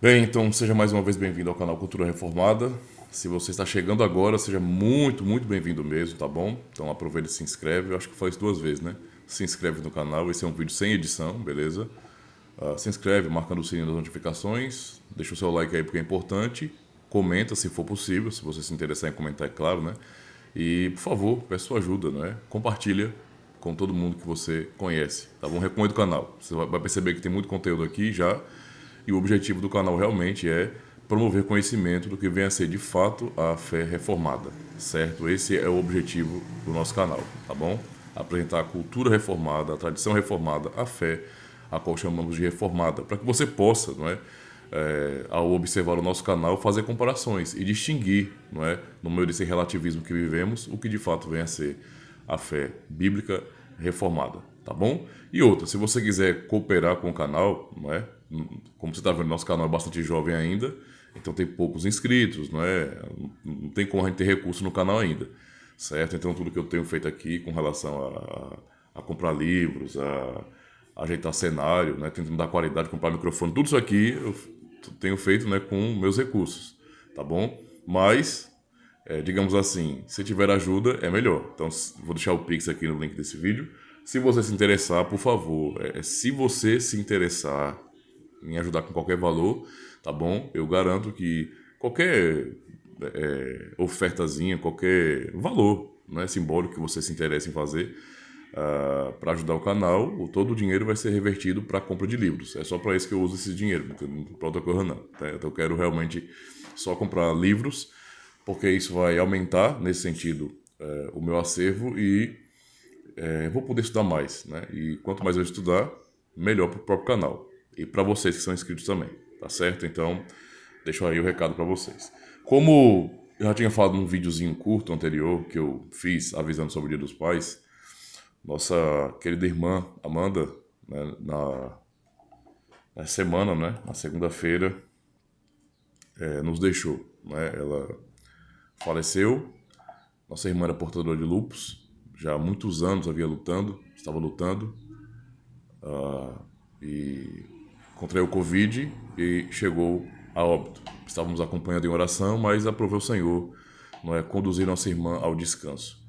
Bem, então seja mais uma vez bem-vindo ao canal Cultura Reformada. Se você está chegando agora, seja muito, muito bem-vindo mesmo, tá bom? Então aproveita e se inscreve. Eu acho que foi isso 2 vezes, né? Se inscreve no canal. Esse é um vídeo sem edição, beleza? Se inscreve, marcando o sininho das notificações. Deixa o seu like aí porque é importante. Comenta se for possível, se você se interessar em comentar, é claro, né? E, por favor, peço sua ajuda, né? Compartilha com todo mundo que você conhece, tá bom? Recomendo o canal. Você vai perceber que tem muito conteúdo aqui já. E o objetivo do canal realmente é promover conhecimento do que vem a ser de fato a fé reformada, certo? Esse é o objetivo do nosso canal, tá bom? Apresentar a cultura reformada, a tradição reformada, a fé, a qual chamamos de reformada, para que você possa, não é, ao observar o nosso canal, fazer comparações e distinguir, não é, no meio desse relativismo que vivemos, o que de fato vem a ser a fé bíblica reformada, tá bom? E outra, se você quiser cooperar com o canal, não é? Como você está vendo, nosso canal é bastante jovem ainda, então tem poucos inscritos, não é? Não tem como a gente ter recurso no canal ainda, certo? Então tudo que eu tenho feito aqui com relação a comprar livros, a ajeitar cenário, né? Tentando dar qualidade, comprar microfone, tudo isso aqui eu tenho feito, né, com meus recursos, tá bom? Mas digamos assim, se tiver ajuda, é melhor. Então, vou deixar o Pix aqui no link desse vídeo. Se você se interessar, por favor, se você se interessar em ajudar com qualquer valor, tá bom? Eu garanto que qualquer ofertazinha, qualquer valor, né, simbólico que você se interesse em fazer para ajudar o canal, todo o dinheiro vai ser revertido para a compra de livros. É só para isso que eu uso esse dinheiro, não para outra coisa não. Tá? Então eu quero realmente só comprar livros, porque isso vai aumentar, nesse sentido, o meu acervo e vou poder estudar mais, né? E quanto mais eu estudar, melhor para o próprio canal. E para vocês que são inscritos também, tá certo? Então, deixo aí o recado para vocês. Como eu já tinha falado num videozinho curto anterior que eu fiz avisando sobre o Dia dos Pais, nossa querida irmã Amanda, né, na semana, né, na segunda-feira, nos deixou. Né? Ela faleceu. Nossa irmã era portadora de lupus, já há muitos anos estava lutando, e contraiu o Covid e chegou a óbito. Estávamos acompanhando em oração, mas aprovou o Senhor, não é, conduzir nossa irmã ao descanso.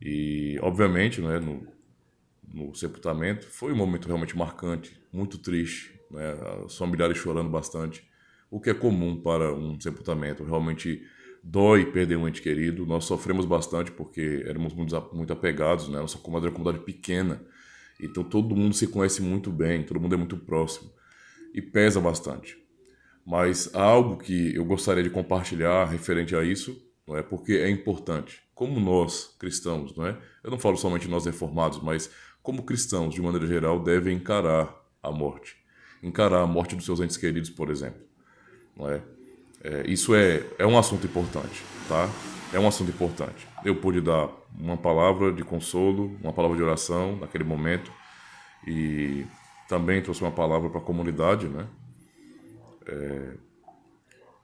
E, obviamente, não é, no sepultamento, foi um momento realmente marcante, muito triste, né, os familiares chorando bastante, o que é comum para um sepultamento. Realmente dói perder um ente querido. Nós sofremos bastante porque éramos muito apegados, né? Nossa comunidade é uma comunidade pequena, então todo mundo se conhece muito bem, todo mundo é muito próximo e pesa bastante. Mas há algo que eu gostaria de compartilhar referente a isso, não é? Porque é importante. Como nós, cristãos, não é? Eu não falo somente nós reformados, mas como cristãos, de maneira geral, devem encarar a morte. Encarar a morte dos seus entes queridos, por exemplo. Não é? Isso é um assunto importante, tá? É um assunto importante. Eu pude dar uma palavra de consolo, uma palavra de oração naquele momento e também trouxe uma palavra para a comunidade, né?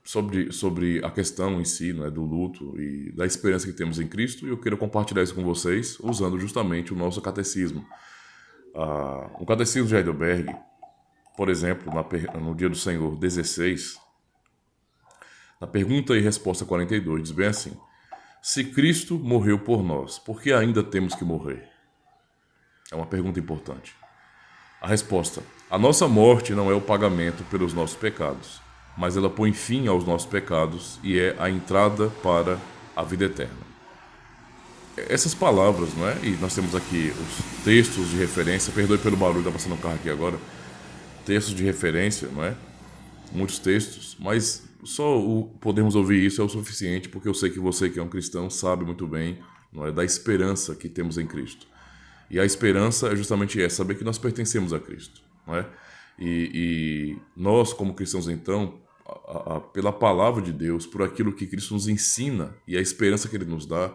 Sobre a questão em si, né, do luto e da esperança que temos em Cristo, e eu quero compartilhar isso com vocês usando justamente o nosso catecismo. O catecismo de Heidelberg, por exemplo, no Dia do Senhor 16, na pergunta e resposta 42, diz bem assim: se Cristo morreu por nós, por que ainda temos que morrer? É uma pergunta importante. A resposta: a nossa morte não é o pagamento pelos nossos pecados, mas ela põe fim aos nossos pecados e é a entrada para a vida eterna. Essas palavras, não é? E nós temos aqui os textos de referência, perdoe pelo barulho, está passando um carro aqui agora. Textos de referência, não é? Muitos textos, mas só o podermos ouvir isso é o suficiente, porque eu sei que você que é um cristão sabe muito bem, não é, da esperança que temos em Cristo. E a esperança é justamente essa, saber que nós pertencemos a Cristo, não é? E nós, como cristãos, então, pela palavra de Deus, por aquilo que Cristo nos ensina e a esperança que Ele nos dá,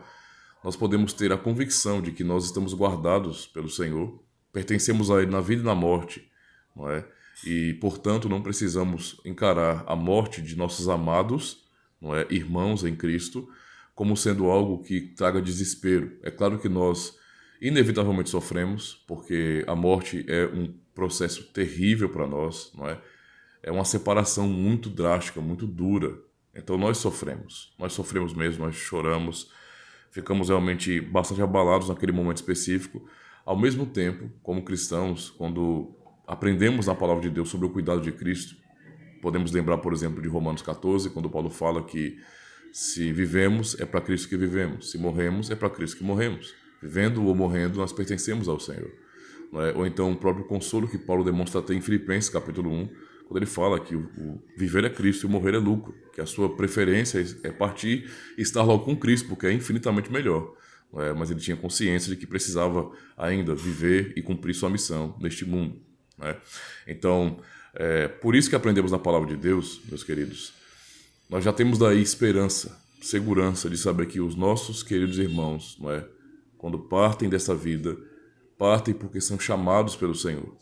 nós podemos ter a convicção de que nós estamos guardados pelo Senhor, pertencemos a Ele na vida e na morte, não é? E, portanto, não precisamos encarar a morte de nossos amados, não é, irmãos em Cristo, como sendo algo que traga desespero. É claro que nós inevitavelmente sofremos, porque a morte é um processo terrível para nós, não é? é uma separação muito drástica, muito dura. Então nós sofremos mesmo, nós choramos, ficamos realmente bastante abalados naquele momento específico. Ao mesmo tempo, como cristãos, quando aprendemos na palavra de Deus sobre o cuidado de Cristo, podemos lembrar, por exemplo, de Romanos 14, quando Paulo fala que se vivemos, é para Cristo que vivemos. Se morremos, é para Cristo que morremos. Vivendo ou morrendo, nós pertencemos ao Senhor. Não é? Ou então o próprio consolo que Paulo demonstra ter em Filipenses, capítulo 1, quando ele fala que o viver é Cristo e o morrer é lucro, que a sua preferência é partir e estar logo com Cristo, porque é infinitamente melhor. Não é? Mas ele tinha consciência de que precisava ainda viver e cumprir sua missão neste mundo. Não é? Então, por isso que aprendemos na palavra de Deus, meus queridos, nós já temos daí esperança, segurança de saber que os nossos queridos irmãos, não é, quando partem dessa vida, partem porque são chamados pelo Senhor.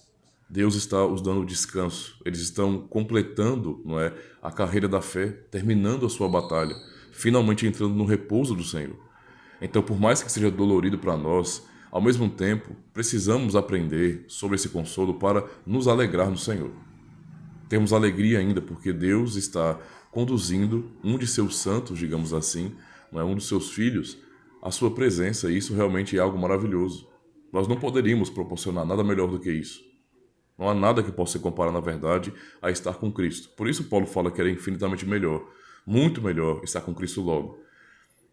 Deus está os dando descanso. Eles estão completando, não é, a carreira da fé, terminando a sua batalha, finalmente entrando no repouso do Senhor. Então, por mais que seja dolorido para nós, ao mesmo tempo, precisamos aprender sobre esse consolo para nos alegrar no Senhor. Temos alegria ainda porque Deus está conduzindo um de seus santos, digamos assim, não é, um dos seus filhos, à sua presença, e isso realmente é algo maravilhoso. Nós não poderíamos proporcionar nada melhor do que isso. Não há nada que possa se comparar, na verdade, a estar com Cristo. Por isso Paulo fala que era infinitamente melhor, muito melhor estar com Cristo logo.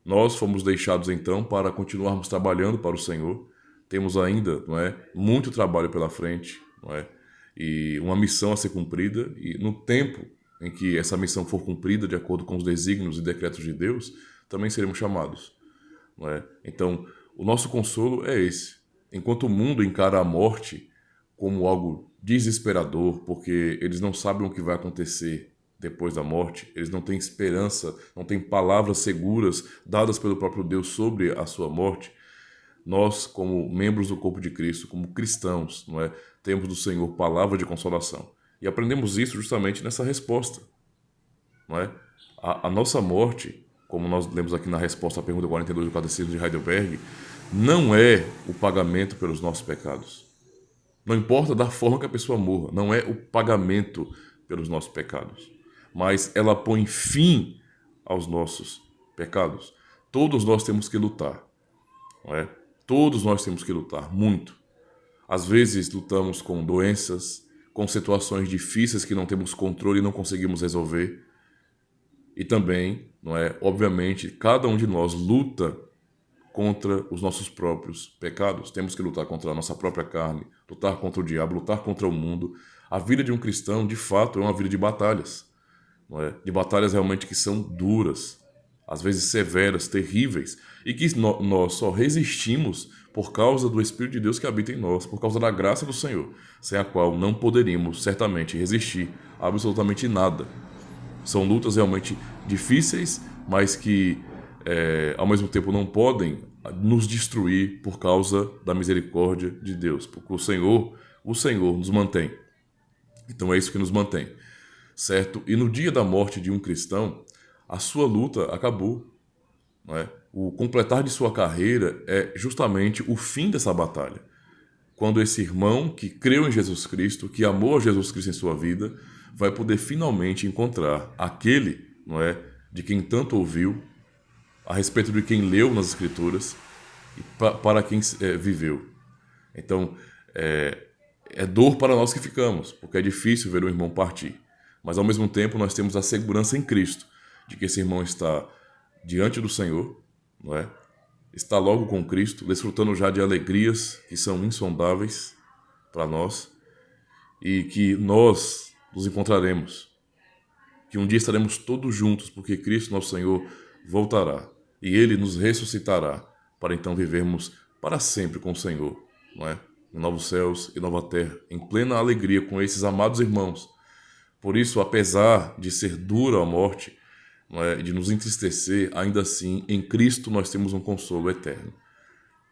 Nós fomos deixados então para continuarmos trabalhando para o Senhor. Temos ainda, não é, muito trabalho pela frente, não é? E uma missão a ser cumprida, e no tempo em que essa missão for cumprida, de acordo com os desígnios e decretos de Deus, também seremos chamados. Não é? Então, o nosso consolo é esse. Enquanto o mundo encara a morte como algo desesperador, porque eles não sabem o que vai acontecer depois da morte, eles não têm esperança, não têm palavras seguras dadas pelo próprio Deus sobre a sua morte, nós, como membros do corpo de Cristo, como cristãos, não é, temos do Senhor palavra de consolação. E aprendemos isso justamente nessa resposta. Não é? A nossa morte, como nós lemos aqui na resposta à pergunta 42 do Catecismo de Heidelberg, não é o pagamento pelos nossos pecados. Não importa da forma que a pessoa morra, não é o pagamento pelos nossos pecados. Mas ela põe fim aos nossos pecados. Todos nós temos que lutar. Não é? Todos nós temos que lutar, muito. Às vezes lutamos com doenças, com situações difíceis que não temos controle e não conseguimos resolver. E também, não é, obviamente, cada um de nós luta contra os nossos próprios pecados. Temos que lutar contra a nossa própria carne, lutar contra o diabo, lutar contra o mundo. A vida de um cristão, de fato, é uma vida de batalhas. Não é? De batalhas realmente que são duras, às vezes severas, terríveis, e que nós só resistimos por causa do Espírito de Deus que habita em nós, por causa da graça do Senhor, sem a qual não poderíamos certamente resistir a absolutamente nada. São lutas realmente difíceis, mas que ao mesmo tempo não podem nos destruir por causa da misericórdia de Deus, porque o Senhor nos mantém. Então é isso que nos mantém, certo? E no dia da morte de um cristão, a sua luta acabou, não é? O completar de sua carreira é justamente o fim dessa batalha. Quando esse irmão que creu em Jesus Cristo, que amou a Jesus Cristo em sua vida, vai poder finalmente encontrar aquele, não é, de quem tanto ouviu, a respeito de quem leu nas Escrituras e para quem viveu. Então, é dor para nós que ficamos, porque é difícil ver o irmão partir. Mas, ao mesmo tempo, nós temos a segurança em Cristo de que esse irmão está diante do Senhor, não é? Está logo com Cristo, desfrutando já de alegrias que são insondáveis para nós e que nós nos encontraremos, que um dia estaremos todos juntos, porque Cristo, nosso Senhor, voltará e Ele nos ressuscitará para então vivermos para sempre com o Senhor, não é? Em novos céus e nova terra, em plena alegria com esses amados irmãos. Por isso, apesar de ser dura a morte, não é, de nos entristecer, ainda assim, em Cristo nós temos um consolo eterno.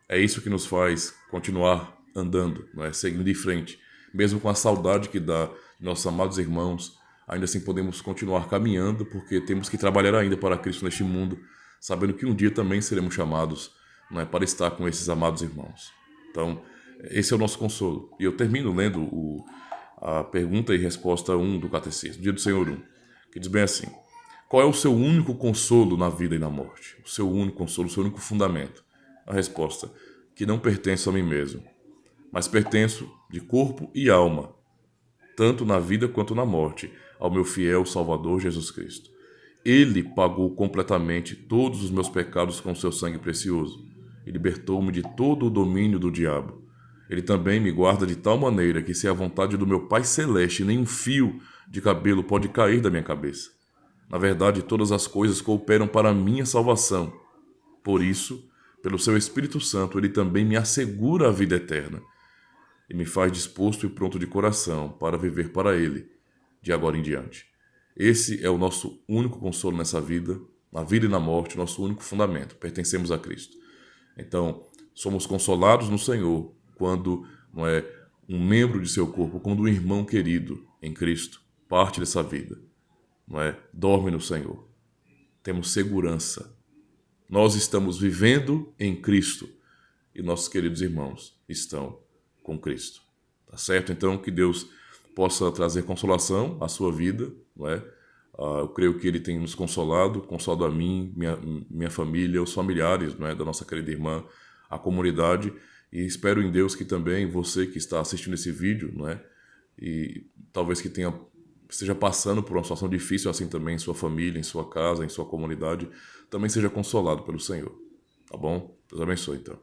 É isso que nos faz continuar andando, não é, seguindo em frente. Mesmo com a saudade que dá de nossos amados irmãos, ainda assim podemos continuar caminhando, porque temos que trabalhar ainda para Cristo neste mundo, sabendo que um dia também seremos chamados, não é, para estar com esses amados irmãos. Então, esse é o nosso consolo. E eu termino lendo a pergunta e resposta 1 do Catecismo, Dia do Senhor 1, que diz bem assim: qual é o seu único consolo na vida e na morte? O seu único consolo, o seu único fundamento? A resposta: que não pertenço a mim mesmo, mas pertenço de corpo e alma, tanto na vida quanto na morte, ao meu fiel Salvador Jesus Cristo. Ele pagou completamente todos os meus pecados com seu sangue precioso e libertou-me de todo o domínio do diabo. Ele também me guarda de tal maneira que, se é a vontade do meu Pai Celeste, nem um fio de cabelo pode cair da minha cabeça. Na verdade, todas as coisas cooperam para a minha salvação. Por isso, pelo seu Espírito Santo, ele também me assegura a vida eterna e me faz disposto e pronto de coração para viver para ele, de agora em diante. Esse é o nosso único consolo nessa vida, na vida e na morte, nosso único fundamento. Pertencemos a Cristo. Então, somos consolados no Senhor quando não é um membro de seu corpo, quando um irmão querido em Cristo parte dessa vida, não é? Dorme no Senhor. Temos segurança. Nós estamos vivendo em Cristo e nossos queridos irmãos estão com Cristo. Tá certo? Então, que Deus possa trazer consolação à sua vida, não é? Eu creio que Ele tem nos consolado a mim, minha família, os familiares, não é? Da nossa querida irmã, a comunidade, e espero em Deus que também você que está assistindo esse vídeo, não é? E talvez que esteja passando por uma situação difícil assim também em sua família, em sua casa, em sua comunidade, também seja consolado pelo Senhor. Tá bom? Deus abençoe, então.